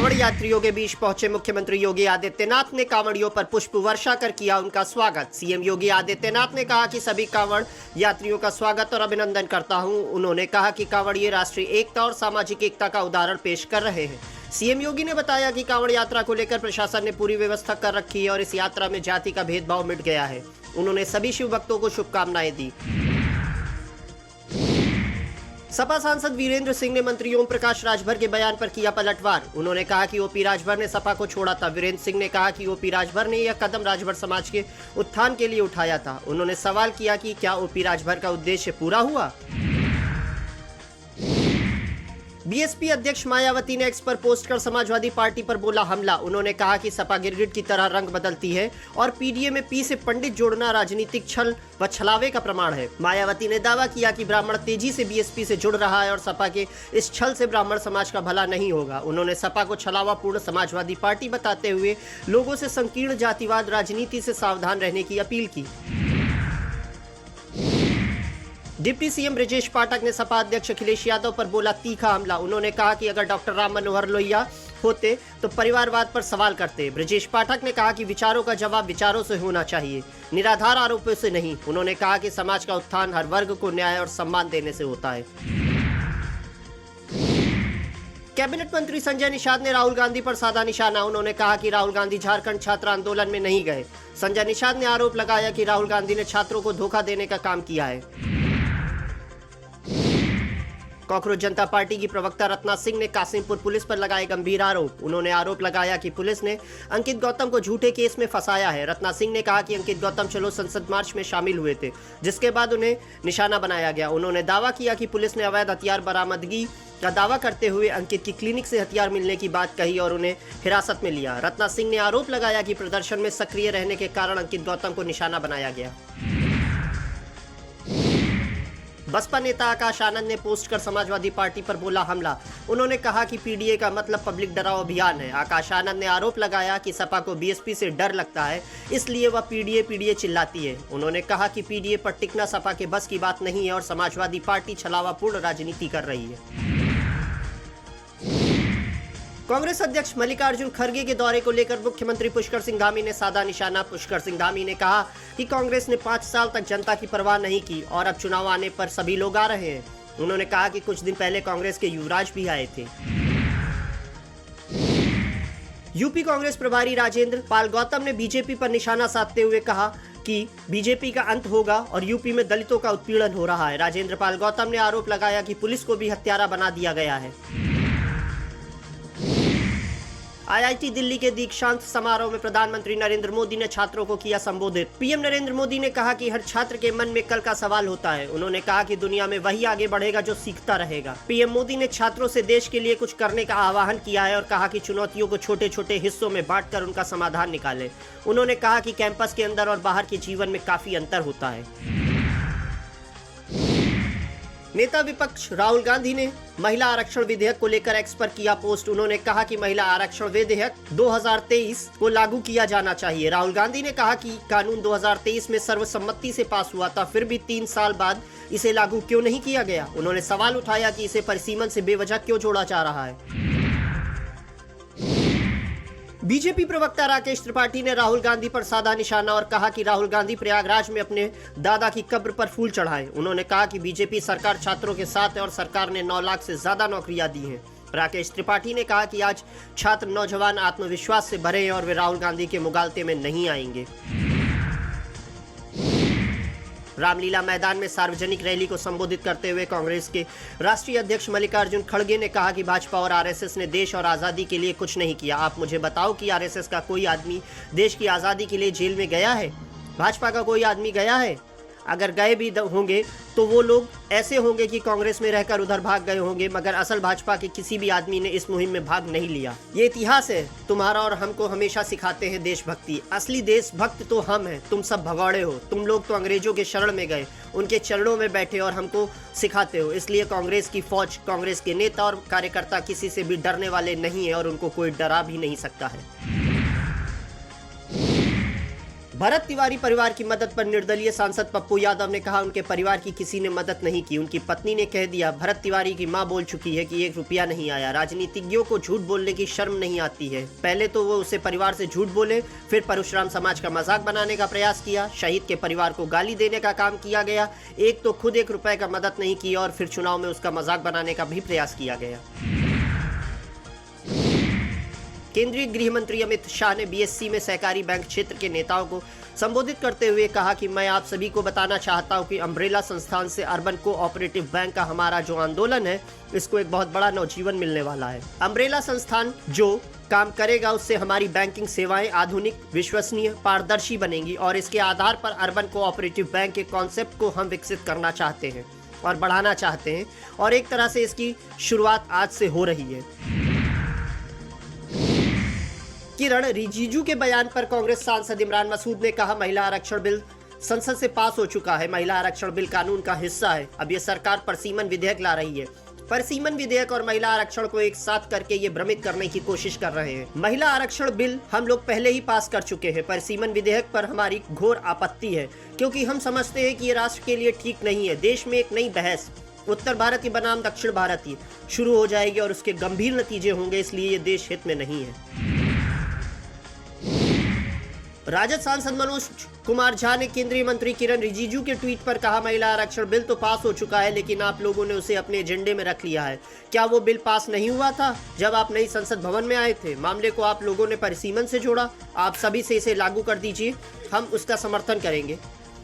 कांवड़ यात्रियों के बीच पहुंचे मुख्यमंत्री योगी आदित्यनाथ ने कांवड़ियों पर पुष्प वर्षा कर किया उनका स्वागत। सीएम योगी आदित्यनाथ ने कहा कि सभी कांवड़ यात्रियों का स्वागत और अभिनंदन करता हूं। उन्होंने कहा कि कांवड़िए राष्ट्रीय एकता और सामाजिक एकता का उदाहरण पेश कर रहे हैं। सीएम योगी ने बताया कि कांवड़ यात्रा को लेकर प्रशासन ने पूरी व्यवस्था कर रखी है और इस यात्रा में जाति का भेदभाव मिट गया है। उन्होंने सभी शिव भक्तों को शुभकामनाएं दी। सपा सांसद वीरेंद्र सिंह ने मंत्री ओम प्रकाश राजभर के बयान पर किया पलटवार। उन्होंने कहा कि ओपी राजभर ने सपा को छोड़ा था। वीरेंद्र सिंह ने कहा कि ओपी राजभर ने यह कदम राजभर समाज के उत्थान के लिए उठाया था। उन्होंने सवाल किया कि क्या ओपी राजभर का उद्देश्य पूरा हुआ। बीएसपी अध्यक्ष मायावती ने एक्स पर पोस्ट कर समाजवादी पार्टी पर बोला हमला। उन्होंने कहा कि सपा गिरगिट की तरह रंग बदलती है और पीडीए में पी से पंडित जोड़ना राजनीतिक छल व छलावे का प्रमाण है। मायावती ने दावा किया कि ब्राह्मण तेजी से बीएसपी से जुड़ रहा है और सपा के इस छल से ब्राह्मण समाज का भला नहीं होगा। उन्होंने सपा को छलावापूर्ण समाजवादी पार्टी बताते हुए लोगों से संकीर्ण जातिवाद राजनीति से सावधान रहने की अपील की। डिप्टी सीएम ब्रजेश पाठक ने सपा अध्यक्ष अखिलेश यादव पर बोला तीखा हमला। उन्होंने कहा कि अगर डॉक्टर राम मनोहर लोहिया होते तो परिवारवाद पर सवाल करते। ब्रजेश पाठक ने कहा कि विचारों का जवाब विचारों से होना चाहिए, निराधार आरोपों से नहीं। उन्होंने कहा कि समाज का उत्थान हर वर्ग को न्याय और सम्मान देने से होता है। कैबिनेट मंत्री संजय निषाद ने राहुल गांधी पर साधा निशाना। उन्होंने कहा कि राहुल गांधी झारखंड छात्र आंदोलन में नहीं गए। संजय निषाद ने आरोप लगाया कि राहुल गांधी ने छात्रों को धोखा देने का काम किया है। कॉकरोच जनता पार्टी की प्रवक्ता रत्ना सिंह ने कासिमपुर पुलिस पर लगाए गंभीर आरोप। उन्होंने आरोप लगाया कि पुलिस ने अंकित गौतम को झूठे केस में फंसाया है। रत्ना सिंह ने कहा कि अंकित गौतम चलो संसद मार्च में शामिल हुए थे, जिसके बाद उन्हें निशाना बनाया गया। उन्होंने दावा किया कि पुलिस ने अवैध हथियार बरामदगी का दावा करते हुए अंकित की क्लिनिक से हथियार मिलने की बात कही और उन्हें हिरासत में लिया। रत्ना सिंह ने आरोप लगाया कि प्रदर्शन में सक्रिय रहने के कारण अंकित गौतम को निशाना बनाया गया। बसपा नेता आकाश आनंद ने पोस्ट कर समाजवादी पार्टी पर बोला हमला। उन्होंने कहा कि पीडीए का मतलब पब्लिक डराओ अभियान है। आकाश आनंद ने आरोप लगाया कि सपा को बीएसपी से डर लगता है, इसलिए वह पीडीए चिल्लाती है। उन्होंने कहा कि पीडीए पर टिकना सपा के बस की बात नहीं है और समाजवादी पार्टी छलावापूर्ण राजनीति कर रही है। कांग्रेस अध्यक्ष मल्लिकार्जुन खड़गे के दौरे को लेकर मुख्यमंत्री पुष्कर सिंह धामी ने साधा निशाना। पुष्कर सिंह धामी ने कहा कि कांग्रेस ने 5 साल तक जनता की परवाह नहीं की और अब चुनाव आने पर सभी लोग आ रहे हैं। उन्होंने कहा कि कुछ दिन पहले कांग्रेस के युवराज भी आए थे। यूपी कांग्रेस प्रभारी राजेंद्र पाल गौतम ने बीजेपी पर निशाना साधते हुए कहा कि बीजेपी का अंत होगा और यूपी में दलितों का उत्पीड़न हो रहा है। राजेंद्र पाल गौतम ने आरोप लगाया कि पुलिस को भी हत्यारा बना दिया गया है। आईआईटी दिल्ली के दीक्षांत समारोह में प्रधानमंत्री नरेंद्र मोदी ने छात्रों को किया संबोधित। पीएम नरेंद्र मोदी ने कहा कि हर छात्र के मन में कल का सवाल होता है। उन्होंने कहा कि दुनिया में वही आगे बढ़ेगा जो सीखता रहेगा। पीएम मोदी ने छात्रों से देश के लिए कुछ करने का आह्वान किया है और कहा कि चुनौतियों को छोटे छोटे हिस्सों में बांटकर उनका समाधान निकालें। उन्होंने कहा कि कैंपस के अंदर और बाहर के जीवन में काफी अंतर होता है। नेता विपक्ष राहुल गांधी ने महिला आरक्षण विधेयक को लेकर एक्स पर किया पोस्ट। उन्होंने कहा कि महिला आरक्षण विधेयक 2023 को लागू किया जाना चाहिए। राहुल गांधी ने कहा कि कानून 2023 में सर्वसम्मति से पास हुआ था, फिर भी 3 साल बाद इसे लागू क्यों नहीं किया गया। उन्होंने सवाल उठाया कि इसे परिसीमन से बेवजह क्यों जोड़ा जा रहा है। बीजेपी प्रवक्ता राकेश त्रिपाठी ने राहुल गांधी पर साधा निशाना और कहा कि राहुल गांधी प्रयागराज में अपने दादा की कब्र पर फूल चढ़ाएं। उन्होंने कहा कि बीजेपी सरकार छात्रों के साथ है और सरकार ने 9 लाख से ज्यादा नौकरियां दी हैं। राकेश त्रिपाठी ने कहा कि आज छात्र नौजवान आत्मविश्वास से भरे हैं और वे राहुल गांधी के मुगालते में नहीं आएंगे। रामलीला मैदान में सार्वजनिक रैली को संबोधित करते हुए कांग्रेस के राष्ट्रीय अध्यक्ष मल्लिकार्जुन खड़गे ने कहा कि भाजपा और आरएसएस ने देश और आज़ादी के लिए कुछ नहीं किया। आप मुझे बताओ कि आरएसएस का कोई आदमी देश की आज़ादी के लिए जेल में गया है? भाजपा का कोई आदमी गया है? अगर गए भी होंगे तो वो लोग ऐसे होंगे कि कांग्रेस में रहकर उधर भाग गए होंगे, मगर असल भाजपा के किसी भी आदमी ने इस मुहिम में भाग नहीं लिया। ये इतिहास है तुम्हारा और हमको हमेशा सिखाते हैं देशभक्ति। असली देशभक्त तो हम हैं, तुम सब भगौड़े हो। तुम लोग तो अंग्रेजों के शरण में गए, उनके चरणों में बैठे और हमको सिखाते हो। इसलिए कांग्रेस की फौज, कांग्रेस के नेता और कार्यकर्ता किसी से भी डरने वाले नहीं है और उनको कोई डरा भी नहीं सकता है। भरत तिवारी परिवार की मदद पर निर्दलीय सांसद पप्पू यादव ने कहा उनके परिवार की किसी ने मदद नहीं की। उनकी पत्नी ने कह दिया, भरत तिवारी की मां बोल चुकी है कि 1 रुपया नहीं आया। राजनीतिज्ञों को झूठ बोलने की शर्म नहीं आती है। पहले तो वो उसे परिवार से झूठ बोले, फिर परशुराम समाज का मजाक बनाने का प्रयास किया, शहीद के परिवार को गाली देने का काम किया गया। एक तो खुद 1 रुपए का मदद नहीं की और फिर चुनाव में उसका मजाक बनाने का भी प्रयास किया गया। केंद्रीय गृह मंत्री अमित शाह ने बीएससी में सहकारी बैंक क्षेत्र के नेताओं को संबोधित करते हुए कहा कि मैं आप सभी को बताना चाहता हूं कि अम्ब्रेला संस्थान से अर्बन कोऑपरेटिव बैंक का हमारा जो आंदोलन है, इसको एक बहुत बड़ा नवजीवन मिलने वाला है। अम्ब्रेला संस्थान जो काम करेगा उससे हमारी बैंकिंग सेवाएं आधुनिक, विश्वसनीय, पारदर्शी बनेंगी और इसके आधार पर अर्बन कोऑपरेटिव बैंक के कॉन्सेप्ट को हम विकसित करना चाहते हैं और बढ़ाना चाहते हैं और एक तरह से इसकी शुरुआत आज से हो रही है। किरण रिजिजू के बयान पर कांग्रेस सांसद इमरान मसूद ने कहा, महिला आरक्षण बिल संसद से पास हो चुका है। महिला आरक्षण बिल कानून का हिस्सा है। अब यह सरकार परसीमन विधेयक ला रही है। परसीमन विधेयक और महिला आरक्षण को एक साथ करके ये भ्रमित करने की कोशिश कर रहे हैं। महिला आरक्षण बिल हम लोग पहले ही पास कर चुके हैं। परसीमन विधेयक पर हमारी घोर आपत्ति है क्योंकि हम समझते हैं कि ये राष्ट्र के लिए ठीक नहीं है। देश में एक नई बहस उत्तर भारतीय बनाम दक्षिण भारतीय शुरू हो जाएगी और उसके गंभीर नतीजे होंगे, इसलिए ये देश हित में नहीं है। राजद सांसद मनोज कुमार झा ने केंद्रीय मंत्री किरण रिजिजू के ट्वीट पर कहा, महिला आरक्षण बिल तो पास हो चुका है लेकिन आप लोगों ने उसे अपने एजेंडे में रख लिया है। क्या वो बिल पास नहीं हुआ था जब आप नई संसद भवन में आए थे? मामले को आप लोगों ने परिसीमन से जोड़ा। आप सभी से इसे लागू कर दीजिए, हम उसका समर्थन करेंगे।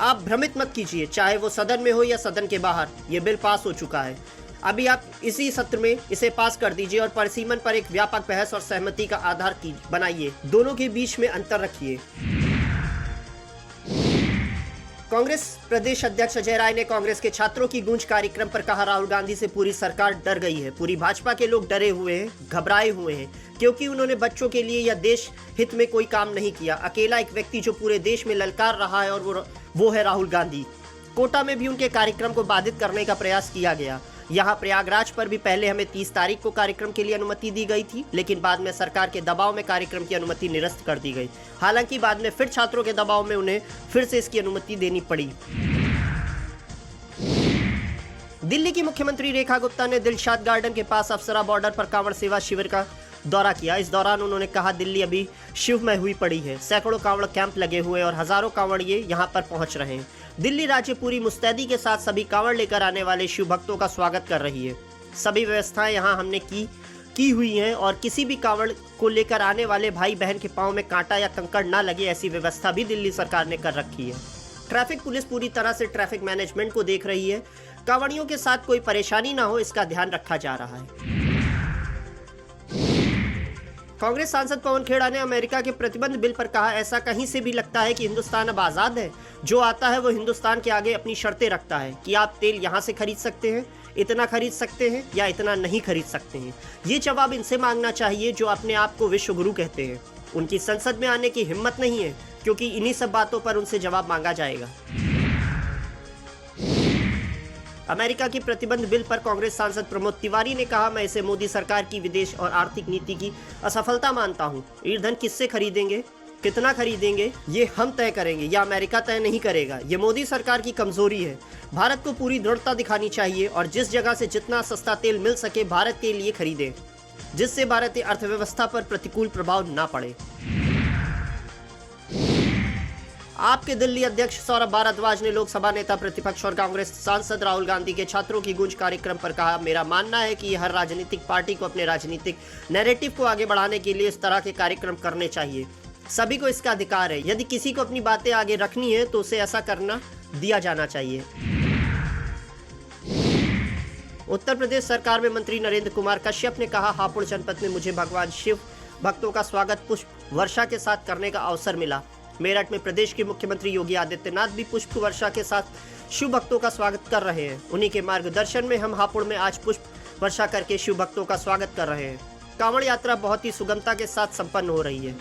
आप भ्रमित मत कीजिए, चाहे वो सदन में हो या सदन के बाहर, ये बिल पास हो चुका है। अभी आप इसी सत्र में इसे पास कर दीजिए और परिसीमन पर एक व्यापक बहस और सहमति का आधार बनाइए। दोनों के बीच में अंतर रखिए। कांग्रेस प्रदेश अध्यक्ष अजय राय ने कांग्रेस के छात्रों की गूंज कार्यक्रम पर कहा, राहुल गांधी से पूरी सरकार डर गई है। पूरी भाजपा के लोग डरे हुए हैं, घबराए हुए हैं क्योंकि उन्होंने बच्चों के लिए या देश हित में कोई काम नहीं किया। अकेला एक व्यक्ति जो पूरे देश में ललकार रहा है और वो है राहुल गांधी। कोटा में भी उनके कार्यक्रम को बाधित करने का प्रयास किया गया। यहाँ प्रयागराज पर भी पहले हमें 30 तारीख को कार्यक्रम के लिए अनुमति दी गई थी, लेकिन बाद में सरकार के दबाव में कार्यक्रम की अनुमति निरस्त कर दी गई। हालांकि बाद में फिर छात्रों के दबाव में उन्हें फिर से इसकी अनुमति देनी पड़ी। दिल्ली की मुख्यमंत्री रेखा गुप्ता ने दिलशाद गार्डन के पास अफसरा बॉर्डर पर कांवड़ सेवा शिविर का दौरा किया। इस दौरान उन्होंने कहा, दिल्ली अभी शिवमय हुई पड़ी है। सैकड़ों कांवड़ कैंप लगे हुए और हजारों कांवड़िए यहां पर पहुंच रहे हैं। दिल्ली राज्य पूरी मुस्तैदी के साथ सभी कांवड़ लेकर आने वाले शिव भक्तों का स्वागत कर रही है। सभी व्यवस्थाएं यहां हमने की हुई हैं और किसी भी कांवड़ को लेकर आने वाले भाई बहन के पांव में कांटा या कंकड़ ना लगे, ऐसी व्यवस्था भी दिल्ली सरकार ने कर रखी है। ट्रैफिक पुलिस पूरी तरह से ट्रैफिक मैनेजमेंट को देख रही है। कांवड़ियों के साथ कोई परेशानी ना हो, इसका ध्यान रखा जा रहा है। कांग्रेस सांसद पवन खेड़ा ने अमेरिका के प्रतिबंध बिल पर कहा, ऐसा कहीं से भी लगता है कि हिंदुस्तान अब आजाद है। जो आता है वो हिंदुस्तान के आगे अपनी शर्तें रखता है कि आप तेल यहाँ से खरीद सकते हैं, इतना खरीद सकते हैं या इतना नहीं खरीद सकते हैं। ये जवाब इनसे मांगना चाहिए जो अपने आप को विश्व गुरु कहते हैं। उनकी संसद में आने की हिम्मत नहीं है क्योंकि इन्हीं सब बातों पर उनसे जवाब मांगा जाएगा। अमेरिका की प्रतिबंध बिल पर कांग्रेस सांसद प्रमोद तिवारी ने कहा, मैं इसे मोदी सरकार की विदेश और आर्थिक नीति की असफलता मानता हूं। ईंधन किससे खरीदेंगे, कितना खरीदेंगे, ये हम तय करेंगे या अमेरिका तय नहीं करेगा। ये मोदी सरकार की कमजोरी है। भारत को पूरी दृढ़ता दिखानी चाहिए और जिस जगह से जितना सस्ता तेल मिल सके भारत के लिए खरीदें, जिससे भारतीय अर्थव्यवस्था पर प्रतिकूल प्रभाव ना पड़े। आपके दिल्ली अध्यक्ष सौरभ भारद्वाज ने लोकसभा नेता प्रतिपक्ष और कांग्रेस सांसद राहुल गांधी के छात्रों की गूंज कार्यक्रम पर कहा, मेरा मानना है कि हर राजनीतिक पार्टी को अपने राजनीतिक नैरेटिव को आगे बढ़ाने के लिए इस तरह के कार्यक्रम करने चाहिए। सभी को इसका अधिकार है। यदि किसी को अपनी बातें आगे रखनी है तो उसे ऐसा करना दिया जाना चाहिए। उत्तर प्रदेश सरकार में मंत्री नरेंद्र कुमार कश्यप ने कहा, हापुड़ जनपद में मुझे भगवान शिव भक्तों का स्वागत पुष्प वर्षा के साथ करने का अवसर मिला। मेरठ में प्रदेश के मुख्यमंत्री योगी आदित्यनाथ भी पुष्प वर्षा के साथ शिव भक्तों का स्वागत कर रहे हैं। उन्हीं के मार्गदर्शन में हम हापुड़ में आज पुष्प वर्षा करके शिव भक्तों का स्वागत कर रहे हैं। कांवड़ यात्रा बहुत ही सुगमता के साथ संपन्न हो रही है।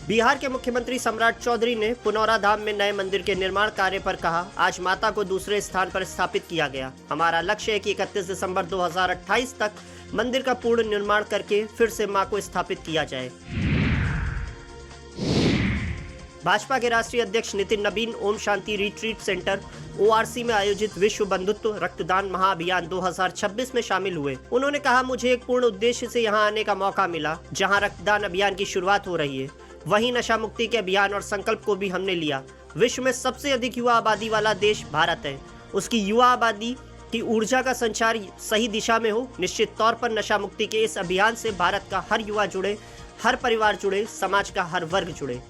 बिहार के मुख्यमंत्री सम्राट चौधरी ने पुनौरा धाम में नए मंदिर के निर्माण कार्य पर कहा, आज माता को दूसरे स्थान पर स्थापित किया गया। हमारा लक्ष्य है कि 31 दिसंबर 2028 तक मंदिर का पूर्ण निर्माण करके फिर से मां को स्थापित किया जाए। भाजपा के राष्ट्रीय अध्यक्ष Nitin Nabin Om Shanti retreat centre ORC में आयोजित विश्व बंधुत्व रक्तदान महाअभियान 2026 में शामिल हुए। उन्होंने कहा, मुझे एक पूर्ण उद्देश्य से यहां आने का मौका मिला, जहां रक्तदान अभियान की शुरुआत हो रही है। वहीं नशा मुक्ति के अभियान और संकल्प को भी हमने लिया। विश्व में सबसे अधिक युवा आबादी वाला देश भारत है। उसकी युवा आबादी की ऊर्जा का संचार सही दिशा में हो। निश्चित तौर पर नशा मुक्ति के इस अभियान से भारत का हर युवा जुड़े, हर परिवार जुड़े, समाज का हर वर्ग जुड़े।